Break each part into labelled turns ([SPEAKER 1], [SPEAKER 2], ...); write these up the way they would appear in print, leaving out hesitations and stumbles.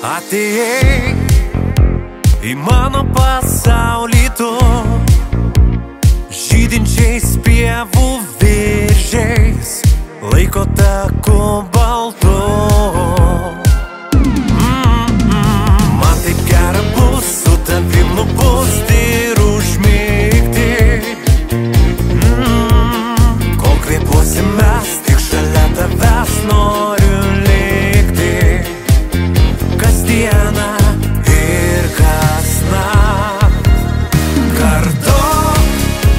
[SPEAKER 1] Atėjai į mano pasaulį tu, žydinčiais pievų viržiais, laiko taku baltu. Man taip gera bus su tavim nubusti ir užmigti, kol kvėpuosi mes, tik šalia tavęs noriu likti. Kasdieną ir kasnakt kartok,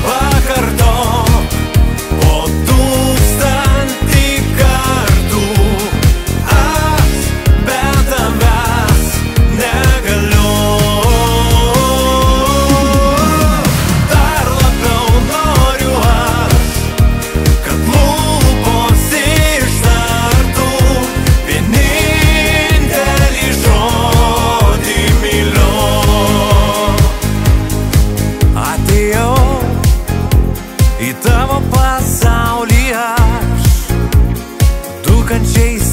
[SPEAKER 1] pakartok po 1000 kartų. Aš be tavęs negaliu. Dar labiau noriu aš, kad lūpos ištartų vienintelį žodį myliu. Atėjau į tavo pasaulį aš, dūkančiais